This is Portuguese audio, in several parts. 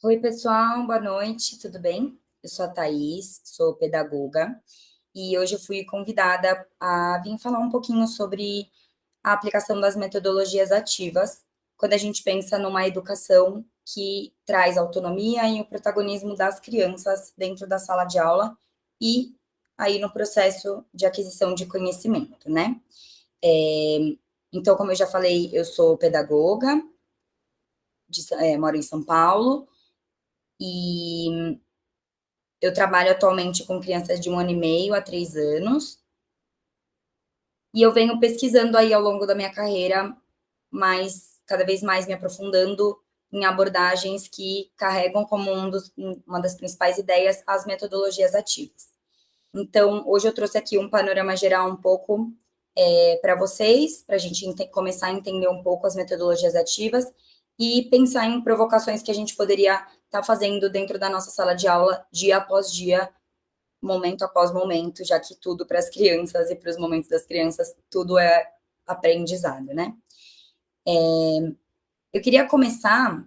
Oi, pessoal, boa noite, tudo bem? Eu sou a Thaís, sou pedagoga e hoje eu fui convidada a vir falar um pouquinho sobre a aplicação das metodologias ativas quando a gente pensa numa educação que traz autonomia e o protagonismo das crianças dentro da sala de aula e aí no processo de aquisição de conhecimento, né? Então, como eu já falei, eu sou pedagoga, moro em São Paulo e eu trabalho atualmente com crianças de 1 ano e meio a 3 anos, e eu venho pesquisando aí ao longo da minha carreira, cada vez mais me aprofundando em abordagens que carregam como uma das principais ideias as metodologias ativas. Então, hoje eu trouxe aqui um panorama geral um pouco para vocês, para a gente começar a entender um pouco as metodologias ativas e pensar em provocações que a gente poderia estar fazendo dentro da nossa sala de aula, dia após dia, momento após momento, já que tudo para as crianças e para os momentos das crianças, tudo é aprendizado, né? Eu queria começar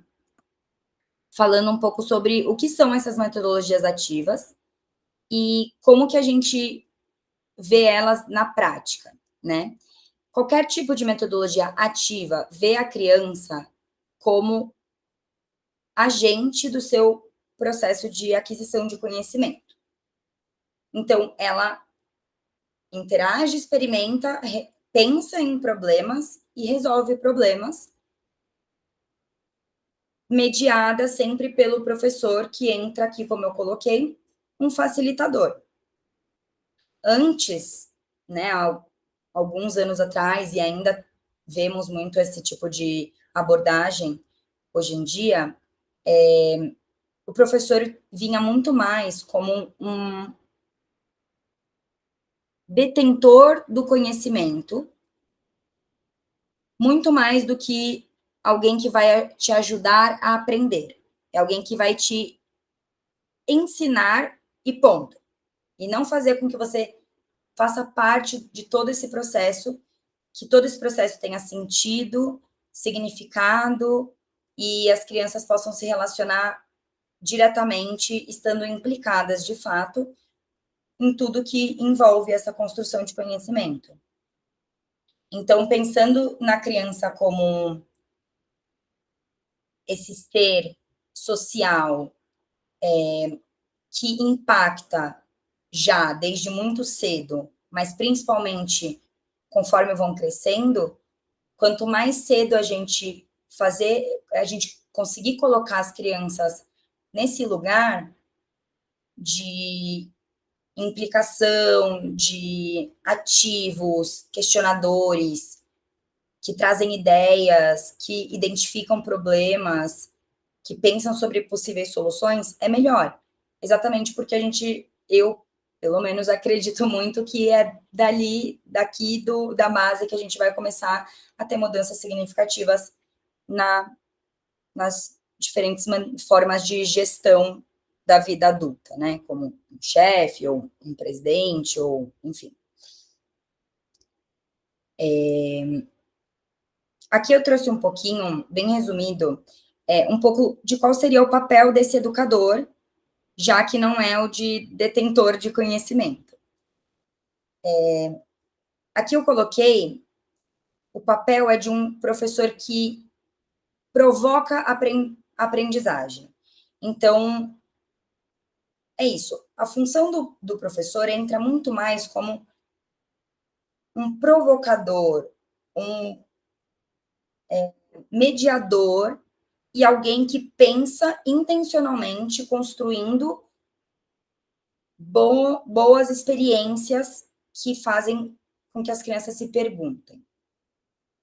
falando um pouco sobre o que são essas metodologias ativas e como que a gente vê elas na prática, né? Qualquer tipo de metodologia ativa vê a criança como agente do seu processo de aquisição de conhecimento. Então, ela interage, experimenta, pensa em problemas e resolve problemas, mediada sempre pelo professor, que entra aqui, como eu coloquei, um facilitador. Antes, né, alguns anos atrás, e ainda vemos muito esse tipo de abordagem hoje em dia, o professor vinha muito mais como um detentor do conhecimento, muito mais do que alguém que vai te ajudar a aprender. É alguém que vai te ensinar e ponto. E não fazer com que você faça parte de todo esse processo, que todo esse processo tenha sentido, significado e as crianças possam se relacionar diretamente, estando implicadas de fato em tudo que envolve essa construção de conhecimento. Então, pensando na criança como esse ser social que impacta já desde muito cedo, mas principalmente conforme vão crescendo, quanto mais cedo a gente conseguir colocar as crianças nesse lugar de implicação, de ativos, questionadores, que trazem ideias, que identificam problemas, que pensam sobre possíveis soluções, é melhor. Exatamente porque eu, pelo menos, acredito muito que é da base, que a gente vai começar a ter mudanças significativas nas diferentes formas de gestão da vida adulta, né? Como um chefe, ou um presidente, ou enfim. Aqui eu trouxe um pouquinho, bem resumido, um pouco de qual seria o papel desse educador, já que não é o de detentor de conhecimento. Aqui eu coloquei, o papel é de um professor que provoca aprendizagem. Então, é isso. A função do professor entra muito mais como um provocador, um mediador e alguém que pensa intencionalmente construindo boas experiências que fazem com que as crianças se perguntem.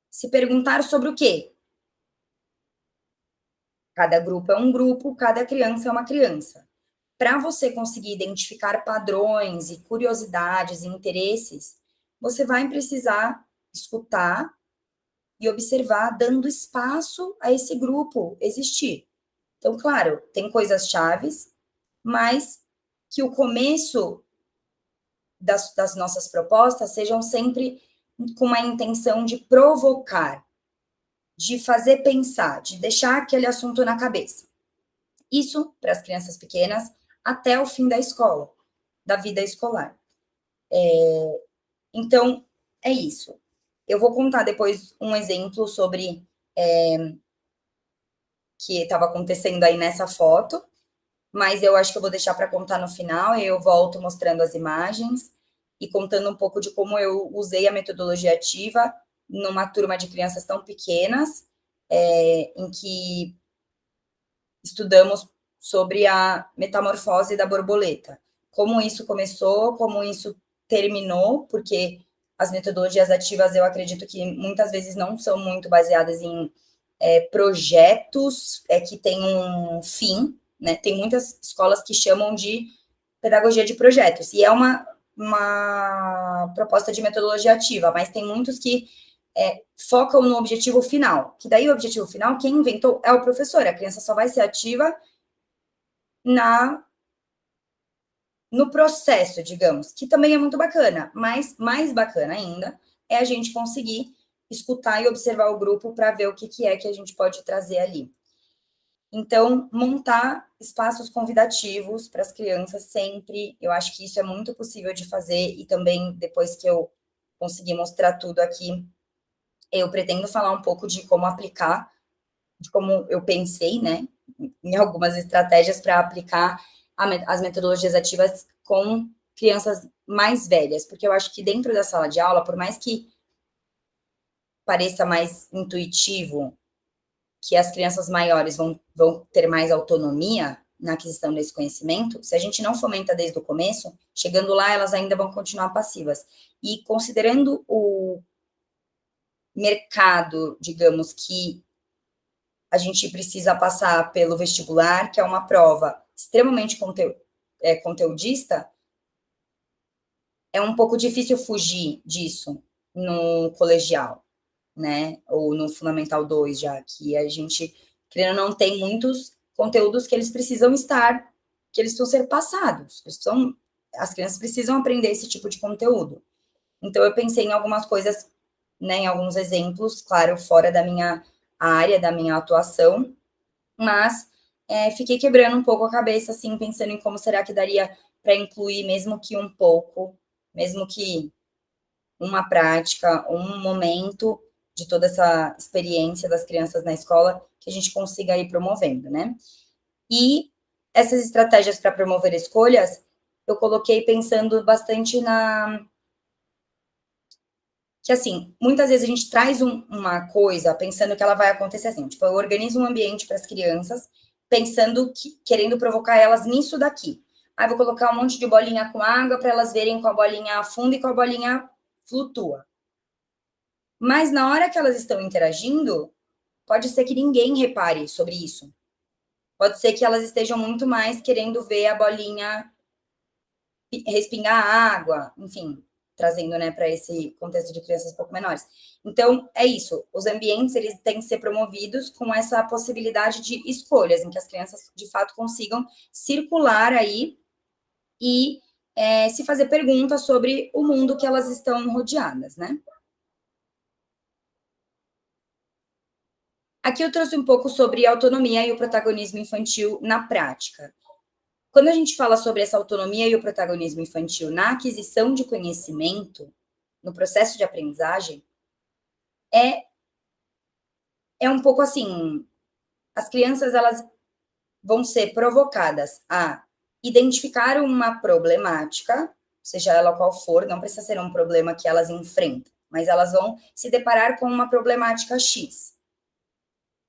Se perguntar sobre o quê? Cada grupo é um grupo, cada criança é uma criança. Para você conseguir identificar padrões e curiosidades e interesses, você vai precisar escutar e observar, dando espaço a esse grupo existir. Então, claro, tem coisas chaves, mas que o começo das nossas propostas sejam sempre com uma intenção de provocar, de fazer pensar, de deixar aquele assunto na cabeça. Isso para as crianças pequenas até o fim da escola, da vida escolar. Então, é isso. Eu vou contar depois um exemplo sobre que estava acontecendo aí nessa foto, mas eu acho que eu vou deixar para contar no final, e eu volto mostrando as imagens e contando um pouco de como eu usei a metodologia ativa numa turma de crianças tão pequenas, em que estudamos sobre a metamorfose da borboleta. Como isso começou, como isso terminou, porque as metodologias ativas eu acredito que muitas vezes não são muito baseadas em projetos que têm um fim, né? Tem muitas escolas que chamam de pedagogia de projetos, e é uma proposta de metodologia ativa, mas tem muitos que focam no objetivo final, que daí o objetivo final, quem inventou é o professor, a criança só vai ser ativa no processo, digamos, que também é muito bacana, mas mais bacana ainda é a gente conseguir escutar e observar o grupo para ver o que é que a gente pode trazer ali. Então, montar espaços convidativos para as crianças sempre, eu acho que isso é muito possível de fazer, e também depois que eu conseguir mostrar tudo aqui, eu pretendo falar um pouco de como aplicar, de como eu pensei, né, em algumas estratégias para aplicar as metodologias ativas com crianças mais velhas, porque eu acho que dentro da sala de aula, por mais que pareça mais intuitivo, que as crianças maiores vão ter mais autonomia na aquisição desse conhecimento, se a gente não fomenta desde o começo, chegando lá, elas ainda vão continuar passivas. E considerando o mercado, digamos, que a gente precisa passar pelo vestibular, que é uma prova extremamente conteudista, é um pouco difícil fugir disso no colegial, né? Ou no Fundamental 2, já que a gente, querendo ou não, tem muitos conteúdos que eles precisam estar, que eles precisam ser passados. As crianças precisam aprender esse tipo de conteúdo. Então, eu pensei em algumas coisas, né, em alguns exemplos, claro, fora da minha área, da minha atuação, mas fiquei quebrando um pouco a cabeça, assim, pensando em como será que daria para incluir, mesmo que um pouco, mesmo que uma prática, um momento de toda essa experiência das crianças na escola, que a gente consiga ir promovendo, né? E essas estratégias para promover escolhas, eu coloquei pensando bastante que, assim, muitas vezes a gente traz uma coisa pensando que ela vai acontecer assim, tipo, eu organizo um ambiente para as crianças, pensando querendo provocar elas nisso daqui. Aí vou colocar um monte de bolinha com água para elas verem qual a bolinha afunda e qual a bolinha flutua. Mas na hora que elas estão interagindo, pode ser que ninguém repare sobre isso. Pode ser que elas estejam muito mais querendo ver a bolinha respingar água, enfim, trazendo, né, para esse contexto de crianças um pouco menores. Então, é isso. Os ambientes, eles têm que ser promovidos com essa possibilidade de escolhas, em que as crianças, de fato, consigam circular aí e se fazer perguntas sobre o mundo que elas estão rodeadas, né? Aqui eu trouxe um pouco sobre a autonomia e o protagonismo infantil na prática. Quando a gente fala sobre essa autonomia e o protagonismo infantil na aquisição de conhecimento, no processo de aprendizagem, é, é um pouco assim, as crianças elas vão ser provocadas a identificar uma problemática, seja ela qual for, não precisa ser um problema que elas enfrentam, mas elas vão se deparar com uma problemática X.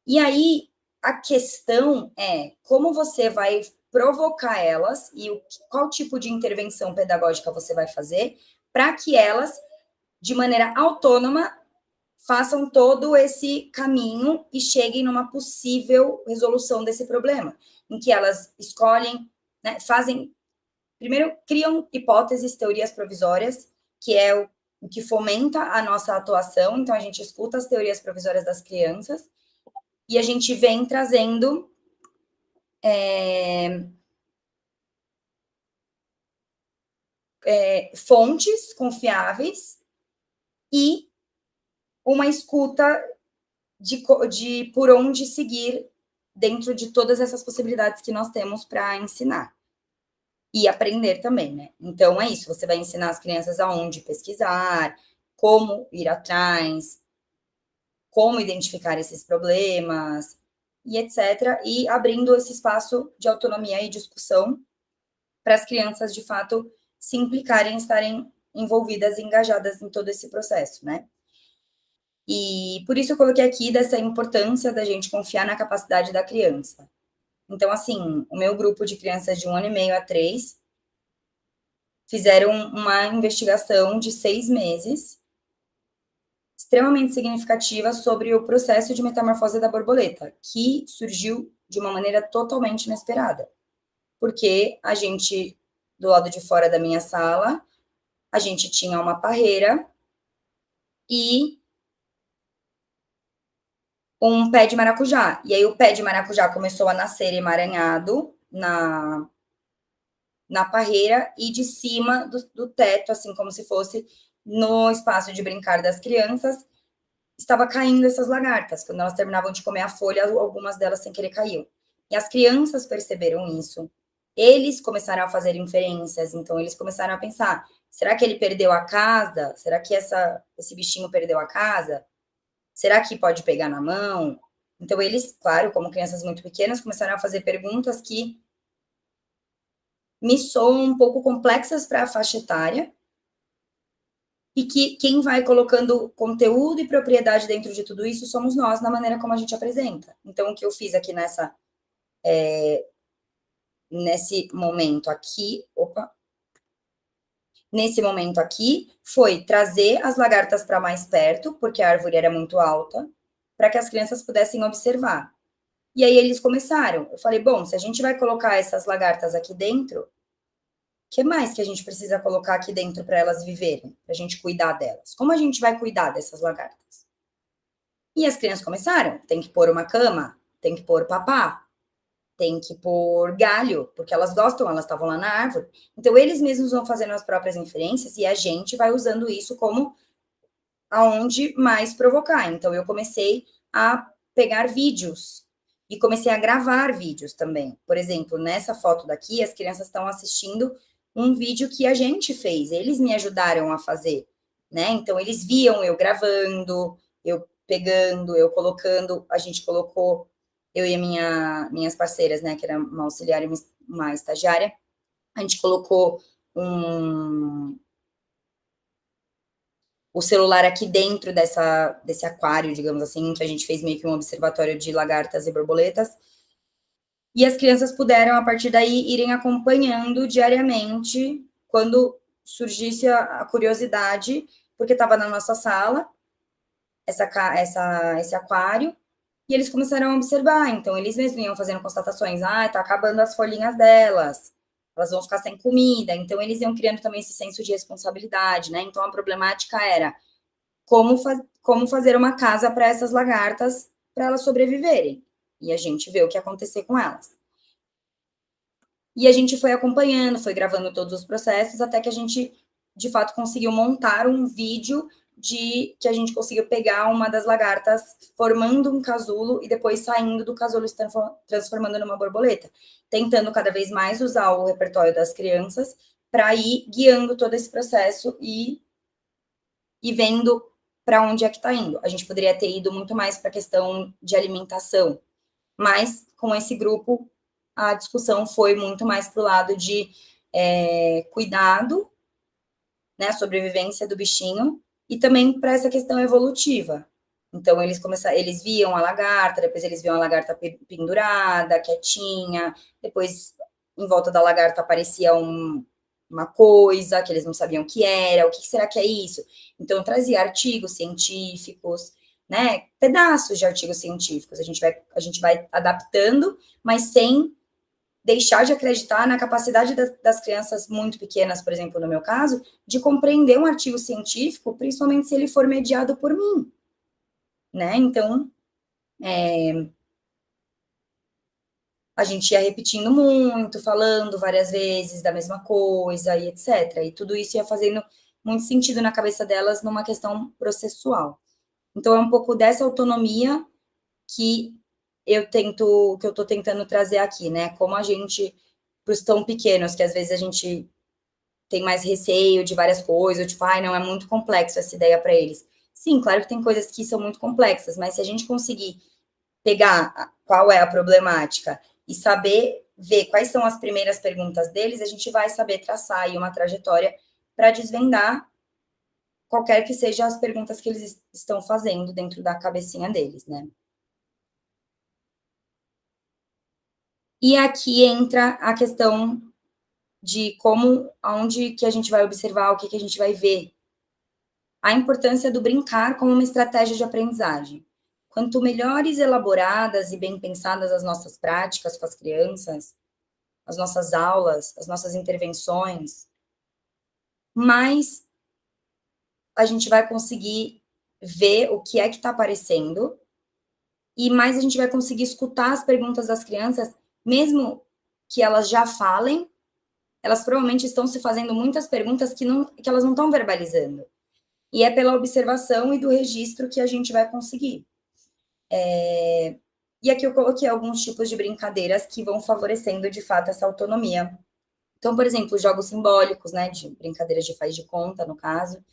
E aí, a questão é como você vai provocar elas e qual tipo de intervenção pedagógica você vai fazer para que elas, de maneira autônoma, façam todo esse caminho e cheguem numa possível resolução desse problema, em que elas escolhem, né, primeiro criam hipóteses, teorias provisórias, que é o que fomenta a nossa atuação, então a gente escuta as teorias provisórias das crianças, e a gente vem trazendo fontes confiáveis e uma escuta de por onde seguir dentro de todas essas possibilidades que nós temos para ensinar. E aprender também, né? Então, é isso, você vai ensinar as crianças aonde pesquisar, como ir atrás, como identificar esses problemas, e etc. E abrindo esse espaço de autonomia e discussão para as crianças, de fato, se implicarem, estarem envolvidas e engajadas em todo esse processo, né? E por isso eu coloquei aqui dessa importância da gente confiar na capacidade da criança. Então, assim, o meu grupo de crianças de 1 ano e meio a 3 fizeram uma investigação de 6 meses, extremamente significativa, sobre o processo de metamorfose da borboleta, que surgiu de uma maneira totalmente inesperada. Porque a gente, do lado de fora da minha sala, a gente tinha uma parreira e um pé de maracujá. E aí o pé de maracujá começou a nascer emaranhado na parreira e de cima do teto, assim como se fosse no espaço de brincar das crianças, estava caindo essas lagartas. Quando elas terminavam de comer a folha, algumas delas sem querer caíam. E as crianças perceberam isso. Eles começaram a fazer inferências, então eles começaram a pensar: será que ele perdeu a casa? Será que esse bichinho perdeu a casa? Será que pode pegar na mão? Então eles, claro, como crianças muito pequenas, começaram a fazer perguntas que me soam um pouco complexas para a faixa etária, e que quem vai colocando conteúdo e propriedade dentro de tudo isso somos nós, na maneira como a gente apresenta. Então, o que eu fiz aqui nesse momento aqui, nesse momento aqui, foi trazer as lagartas para mais perto, porque a árvore era muito alta, para que as crianças pudessem observar. E aí eles começaram. Eu falei, bom, se a gente vai colocar essas lagartas aqui dentro, o que mais que a gente precisa colocar aqui dentro para elas viverem, para a gente cuidar delas? Como a gente vai cuidar dessas lagartas? E as crianças começaram, tem que pôr uma cama, tem que pôr papá, tem que pôr galho, porque elas gostam, elas estavam lá na árvore. Então, eles mesmos vão fazendo as próprias inferências e a gente vai usando isso como aonde mais provocar. Então, eu comecei a pegar vídeos e comecei a gravar vídeos também. Por exemplo, nessa foto daqui, as crianças estão assistindo um vídeo que a gente fez, eles me ajudaram a fazer, né? Então, eles viam eu gravando, eu pegando, eu colocando, a gente colocou, eu e minhas parceiras, né, que era uma auxiliar e uma estagiária, a gente colocou o celular aqui dentro desse aquário, digamos assim, que a gente fez meio que um observatório de lagartas e borboletas. E as crianças puderam, a partir daí, irem acompanhando diariamente, quando surgisse a curiosidade, porque estava na nossa sala, esse aquário, e eles começaram a observar. Então, eles mesmos iam fazendo constatações. Ah, tá acabando as folhinhas delas, elas vão ficar sem comida. Então, eles iam criando também esse senso de responsabilidade, né? Então, a problemática era como fazer uma casa para essas lagartas, para elas sobreviverem. E a gente vê o que acontecer com elas. E a gente foi acompanhando, foi gravando todos os processos, até que a gente, de fato, conseguiu montar um vídeo que a gente conseguiu pegar uma das lagartas formando um casulo e depois saindo do casulo se transformando numa borboleta, tentando cada vez mais usar o repertório das crianças para ir guiando todo esse processo e vendo para onde é que está indo. A gente poderia ter ido muito mais para a questão de alimentação, mas com esse grupo a discussão foi muito mais para o lado de cuidado, né, a sobrevivência do bichinho, e também para essa questão evolutiva. Então, eles viam a lagarta, depois eles viam a lagarta pendurada, quietinha, depois, em volta da lagarta, aparecia uma coisa que eles não sabiam o que era, o que será que é isso? Então, eu trazia artigos científicos, né, pedaços de artigos científicos, a gente vai adaptando, mas sem deixar de acreditar na capacidade das crianças muito pequenas, por exemplo, no meu caso, de compreender um artigo científico, principalmente se ele for mediado por mim, né? Então, a gente ia repetindo muito, falando várias vezes da mesma coisa e etc. E tudo isso ia fazendo muito sentido na cabeça delas numa questão processual. Então, é um pouco dessa autonomia que o que eu estou tentando trazer aqui, né? Como a gente, para os tão pequenos, que às vezes a gente tem mais receio de várias coisas, tipo, ai, não, é muito complexo essa ideia para eles. Sim, claro que tem coisas que são muito complexas, mas se a gente conseguir pegar qual é a problemática e saber ver quais são as primeiras perguntas deles, a gente vai saber traçar aí uma trajetória para desvendar qualquer que sejam as perguntas que eles estão fazendo dentro da cabecinha deles, né? E aqui entra a questão de como, aonde que a gente vai observar, o que a gente vai ver. A importância do brincar como uma estratégia de aprendizagem. Quanto melhores elaboradas e bem pensadas as nossas práticas com as crianças, as nossas aulas, as nossas intervenções, mais a gente vai conseguir ver o que é que está aparecendo e mais a gente vai conseguir escutar as perguntas das crianças, mesmo que elas já falem, elas provavelmente estão se fazendo muitas perguntas que elas não estão verbalizando. E é pela observação e do registro que a gente vai conseguir. E aqui eu coloquei alguns tipos de brincadeiras que vão favorecendo, de fato, essa autonomia. Então, por exemplo, jogos simbólicos, né, de brincadeiras de faz de conta, no caso.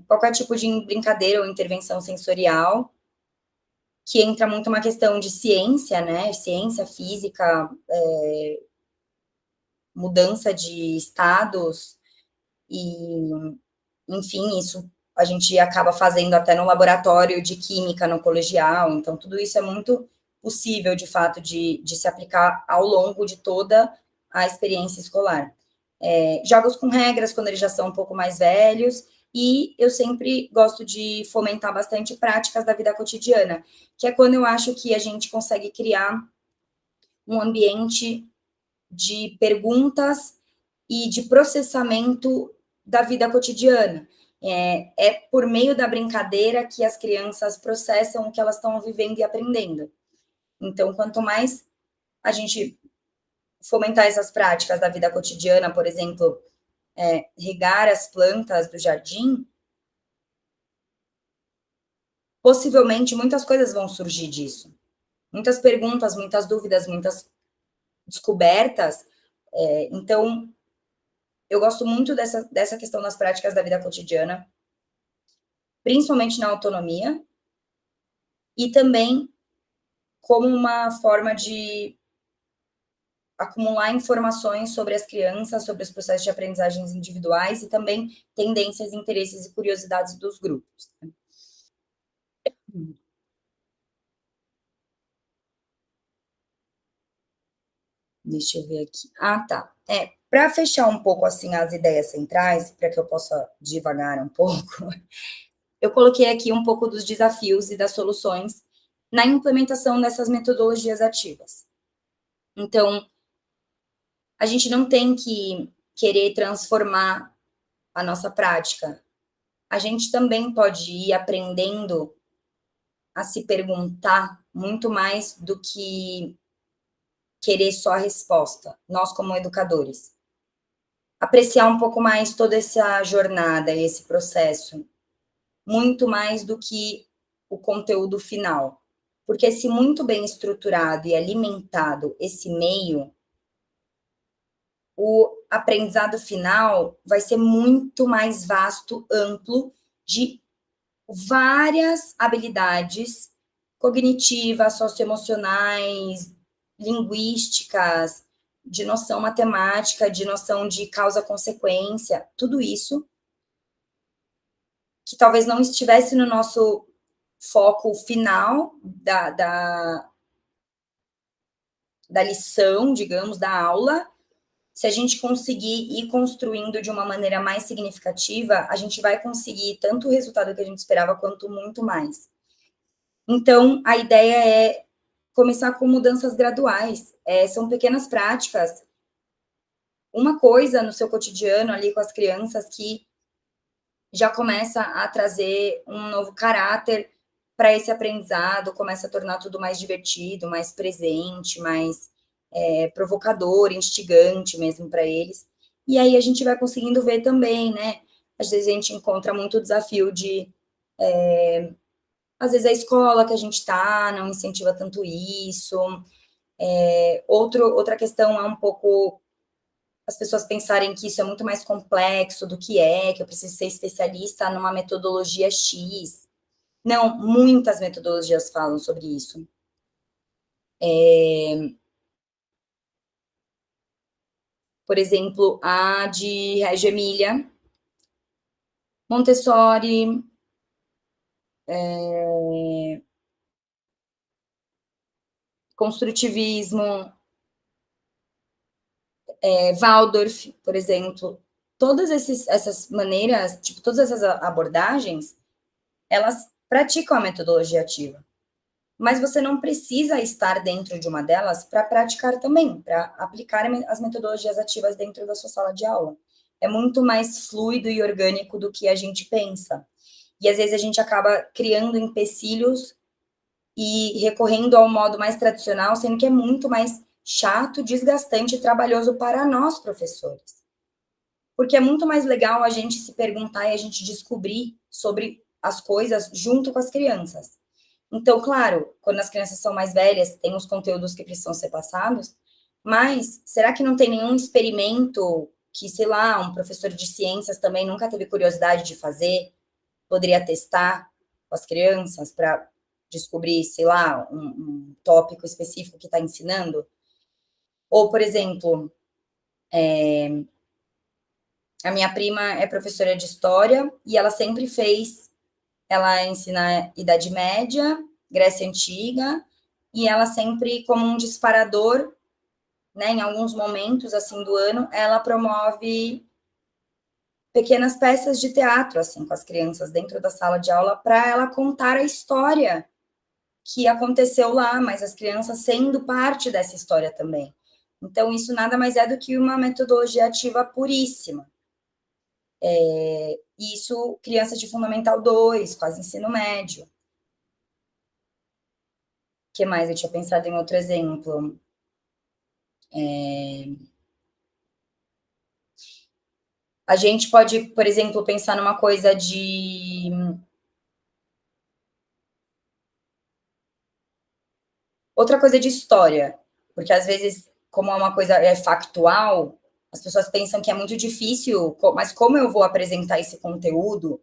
Qualquer tipo de brincadeira ou intervenção sensorial, que entra muito uma questão de ciência, né, ciência, física, mudança de estados e, enfim, isso a gente acaba fazendo até no laboratório de química no colegial, então tudo isso é muito possível, de fato, de se aplicar ao longo de toda a experiência escolar. Jogos com regras, quando eles já são um pouco mais velhos, e eu sempre gosto de fomentar bastante práticas da vida cotidiana, que é quando eu acho que a gente consegue criar um ambiente de perguntas e de processamento da vida cotidiana. É por meio da brincadeira que as crianças processam o que elas estão vivendo e aprendendo. Então, quanto mais a gente fomentar essas práticas da vida cotidiana, por exemplo, regar as plantas do jardim, possivelmente muitas coisas vão surgir disso. Muitas perguntas, muitas dúvidas, muitas descobertas. Então, eu gosto muito dessa questão das práticas da vida cotidiana, principalmente na autonomia, e também como uma forma de acumular informações sobre as crianças, sobre os processos de aprendizagens individuais e também tendências, interesses e curiosidades dos grupos. Deixa eu ver aqui. Ah, tá. Para fechar um pouco assim as ideias centrais, para que eu possa divagar um pouco, eu coloquei aqui um pouco dos desafios e das soluções na implementação dessas metodologias ativas. Então, a gente não tem que querer transformar a nossa prática. A gente também pode ir aprendendo a se perguntar muito mais do que querer só a resposta, nós como educadores. Apreciar um pouco mais toda essa jornada, esse processo, muito mais do que o conteúdo final. Porque se muito bem estruturado e alimentado esse meio, o aprendizado final vai ser muito mais vasto, amplo, de várias habilidades cognitivas, socioemocionais, linguísticas, de noção matemática, de noção de causa-consequência, tudo isso que talvez não estivesse no nosso foco final da lição, digamos, da aula. Se a gente conseguir ir construindo de uma maneira mais significativa, a gente vai conseguir tanto o resultado que a gente esperava, quanto muito mais. Então, a ideia é começar com mudanças graduais. São pequenas práticas. Uma coisa no seu cotidiano ali com as crianças que já começa a trazer um novo caráter para esse aprendizado, começa a tornar tudo mais divertido, mais presente, mais provocador, instigante mesmo para eles. E aí a gente vai conseguindo ver também, né? Às vezes a gente encontra muito desafio de Às vezes a escola que a gente está não incentiva tanto isso. Outra questão é um pouco as pessoas pensarem que isso é muito mais complexo do que eu preciso ser especialista numa metodologia X. Não, muitas metodologias falam sobre isso. Por exemplo, a de Reggio Emília, Montessori, construtivismo, Waldorf, por exemplo. Todas essas maneiras, tipo, todas essas abordagens, elas praticam a metodologia ativa. Mas você não precisa estar dentro de uma delas para praticar também, para aplicar as metodologias ativas dentro da sua sala de aula. É muito mais fluido e orgânico do que a gente pensa. E às vezes a gente acaba criando empecilhos e recorrendo ao modo mais tradicional, sendo que é muito mais chato, desgastante e trabalhoso para nós, professores. Porque é muito mais legal a gente se perguntar e a gente descobrir sobre as coisas junto com as crianças. Então, claro, quando as crianças são mais velhas, tem os conteúdos que precisam ser passados, mas será que não tem nenhum experimento que, sei lá, um professor de ciências também nunca teve curiosidade de fazer, poderia testar com as crianças para descobrir, sei lá, um tópico específico que está ensinando? Ou, por exemplo, a minha prima é professora de história e ela sempre fez, ela ensina Idade Média, Grécia Antiga, e ela sempre, como um disparador, né, em alguns momentos assim do ano, ela promove pequenas peças de teatro assim com as crianças dentro da sala de aula para ela contar a história que aconteceu lá, mas as crianças sendo parte dessa história também. Então, isso nada mais é do que uma metodologia ativa puríssima. Isso, crianças de Fundamental 2, quase ensino médio. O que mais? Eu tinha pensado em outro exemplo. A gente pode, por exemplo, pensar numa coisa de outra coisa de história, porque às vezes, como é uma coisa factual, as pessoas pensam que é muito difícil, mas como eu vou apresentar esse conteúdo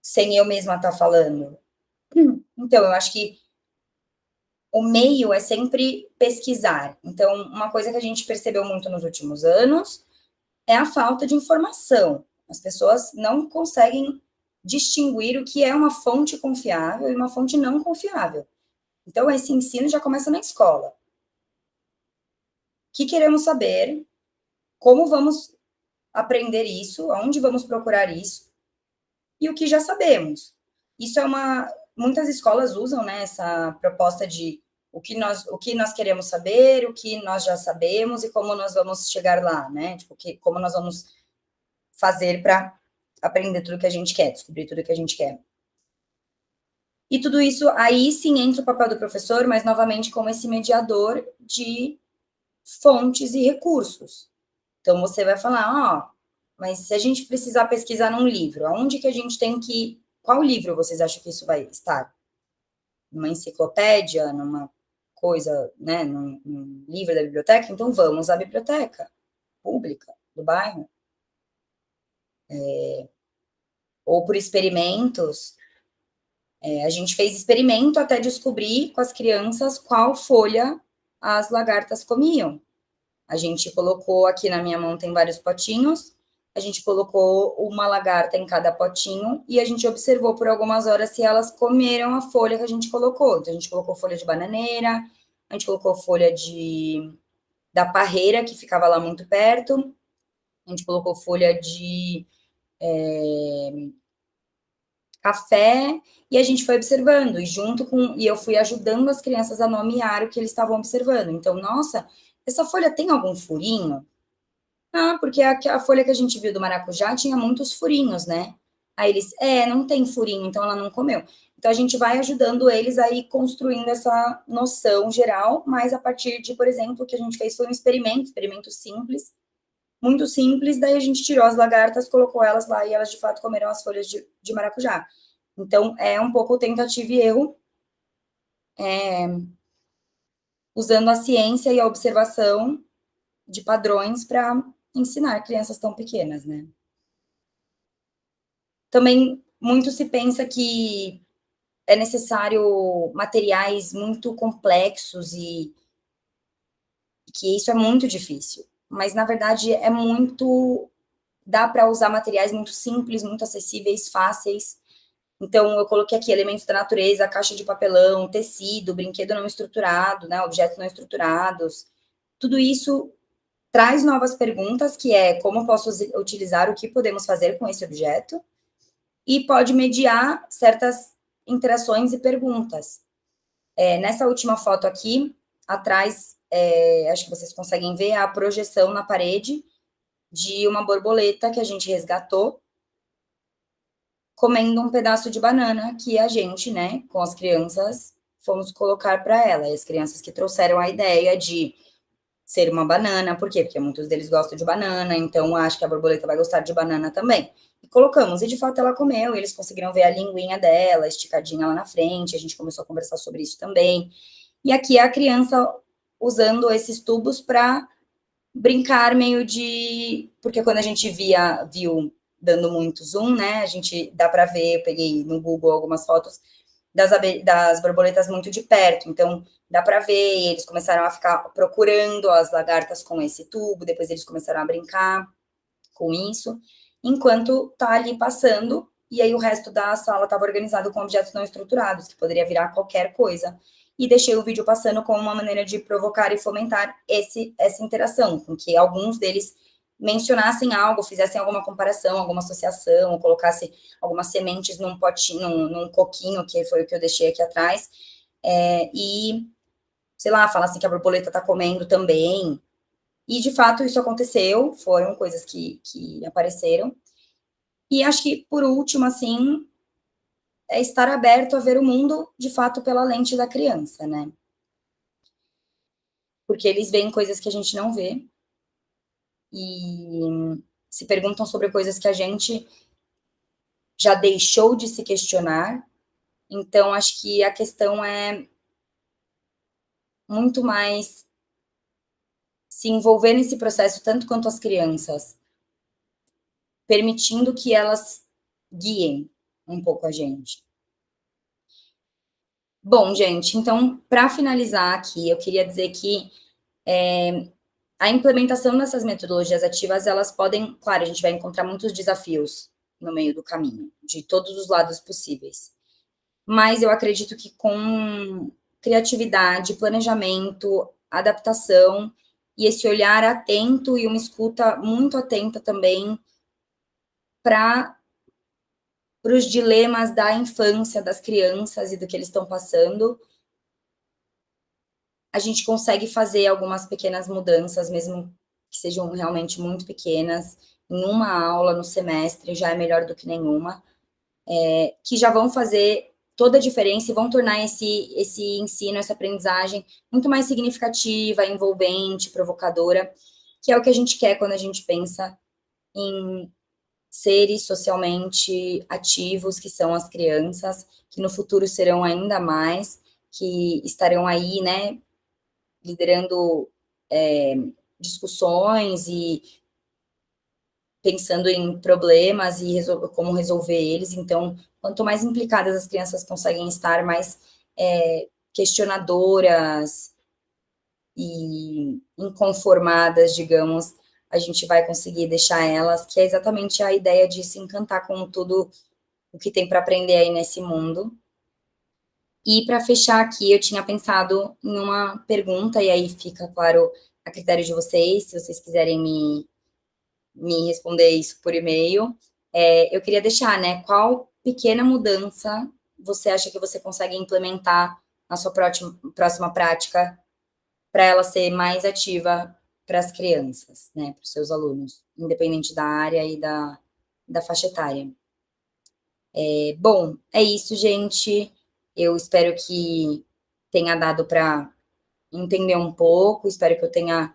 sem eu mesma estar falando? Então, eu acho que o meio é sempre pesquisar. Então, uma coisa que a gente percebeu muito nos últimos anos é a falta de informação. As pessoas não conseguem distinguir o que é uma fonte confiável e uma fonte não confiável. Então, esse ensino já começa na escola. O que queremos saber? Como vamos aprender isso? Aonde vamos procurar isso? E o que já sabemos. Isso é uma. Muitas escolas usam, né, essa proposta de o que nós queremos saber, o que nós já sabemos e como nós vamos chegar lá, né? Tipo, como nós vamos fazer para aprender tudo que a gente quer, descobrir tudo que a gente quer. E tudo isso, aí sim entra o papel do professor, mas novamente como esse mediador de fontes e recursos. Então você vai falar, ó, mas se a gente precisar pesquisar num livro, aonde que a gente tem que. Qual livro vocês acham que isso vai estar? Numa enciclopédia, numa coisa, né, num livro da biblioteca? Então vamos à biblioteca pública do bairro. Ou por experimentos. A gente fez experimento até descobrir com as crianças qual folha as lagartas comiam. A gente colocou aqui na minha mão tem vários potinhos, a gente colocou uma lagarta em cada potinho e a gente observou por algumas horas se elas comeram a folha que a gente colocou. Então, a gente colocou folha de bananeira, a gente colocou folha da parreira, que ficava lá muito perto, a gente colocou folha de café, e a gente foi observando, e eu fui ajudando as crianças a nomear o que eles estavam observando. Então, nossa, essa folha tem algum furinho? Ah, porque a folha que a gente viu do maracujá tinha muitos furinhos, né? Aí eles, não tem furinho, então ela não comeu. Então a gente vai ajudando eles a ir construindo essa noção geral, mas a partir de, por exemplo, o que a gente fez foi um experimento simples, muito simples, daí a gente tirou as lagartas, colocou elas lá e elas de fato comeram as folhas de maracujá. Então, é um pouco tentativa e erro, usando a ciência e a observação de padrões para ensinar crianças tão pequenas, né? Também muito se pensa que é necessário materiais muito complexos e que isso é muito difícil. Mas, na verdade, é muito... Dá para usar materiais muito simples, muito acessíveis, fáceis. Então, eu coloquei aqui elementos da natureza, caixa de papelão, tecido, brinquedo não estruturado, né, objetos não estruturados. Tudo isso traz novas perguntas, que é como eu posso utilizar, o que podemos fazer com esse objeto, e pode mediar certas interações e perguntas. Nessa última foto aqui, atrás, acho que vocês conseguem ver a projeção na parede de uma borboleta que a gente resgatou, comendo um pedaço de banana que a gente, né, com as crianças, fomos colocar para ela. E as crianças que trouxeram a ideia de ser uma banana, por quê? Porque muitos deles gostam de banana, então acho que a borboleta vai gostar de banana também. E colocamos, e de fato ela comeu, e eles conseguiram ver a linguinha dela, esticadinha lá na frente, a gente começou a conversar sobre isso também. E aqui a criança usando esses tubos para brincar meio de... Porque quando a gente viu dando muito zoom, né, a gente dá para ver, eu peguei no Google algumas fotos das borboletas muito de perto, então dá para ver, eles começaram a ficar procurando as lagartas com esse tubo, depois eles começaram a brincar com isso, enquanto tá ali passando, e aí o resto da sala estava organizado com objetos não estruturados, que poderia virar qualquer coisa. E deixei o vídeo passando como uma maneira de provocar e fomentar essa interação, com que alguns deles mencionassem algo, fizessem alguma comparação, alguma associação, ou colocassem algumas sementes num potinho, num coquinho, que foi o que eu deixei aqui atrás, e, sei lá, falassem que a borboleta está comendo também. E, de fato, isso aconteceu, foram coisas que apareceram. E acho que, por último, assim, é estar aberto a ver o mundo, de fato, pela lente da criança, né? Porque eles veem coisas que a gente não vê e se perguntam sobre coisas que a gente já deixou de se questionar. Então, acho que a questão é muito mais se envolver nesse processo, tanto quanto as crianças, permitindo que elas guiem um pouco a gente. Bom, gente, então, para finalizar aqui, eu queria dizer que a implementação dessas metodologias ativas, elas podem, claro, a gente vai encontrar muitos desafios no meio do caminho, de todos os lados possíveis. Mas eu acredito que com criatividade, planejamento, adaptação e esse olhar atento e uma escuta muito atenta também para os dilemas da infância, das crianças e do que eles estão passando, a gente consegue fazer algumas pequenas mudanças, mesmo que sejam realmente muito pequenas, em uma aula no semestre, já é melhor do que nenhuma, que já vão fazer toda a diferença e vão tornar esse ensino, essa aprendizagem muito mais significativa, envolvente, provocadora, que é o que a gente quer quando a gente pensa em seres socialmente ativos, que são as crianças, que no futuro serão ainda mais, que estarão aí, né, liderando discussões e pensando em problemas e como resolver eles. Então, quanto mais implicadas as crianças conseguem estar, mais questionadoras e inconformadas, digamos, a gente vai conseguir deixar elas, que é exatamente a ideia de se encantar com tudo o que tem para aprender aí nesse mundo. E para fechar aqui, eu tinha pensado em uma pergunta, e aí fica, claro, a critério de vocês, se vocês quiserem me responder isso por e-mail. Eu queria deixar, né, qual pequena mudança você acha que você consegue implementar na sua próxima prática para ela ser mais ativa para as crianças, né, para os seus alunos, independente da área e da faixa etária. Bom, é isso, gente. Eu espero que tenha dado para entender um pouco, espero que eu tenha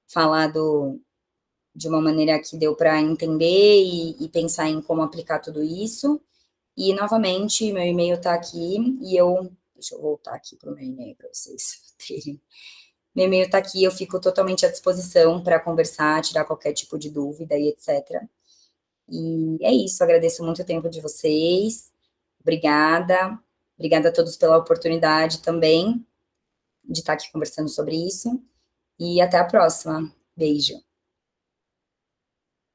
falado de uma maneira que deu para entender e pensar em como aplicar tudo isso. E, novamente, meu e-mail está aqui, e eu... Deixa eu voltar aqui para o meu e-mail para vocês terem. Meu e-mail está aqui, eu fico totalmente à disposição para conversar, tirar qualquer tipo de dúvida e etc. E é isso, agradeço muito o tempo de vocês. Obrigada. Obrigada a todos pela oportunidade também de estar aqui conversando sobre isso. E até a próxima. Beijo.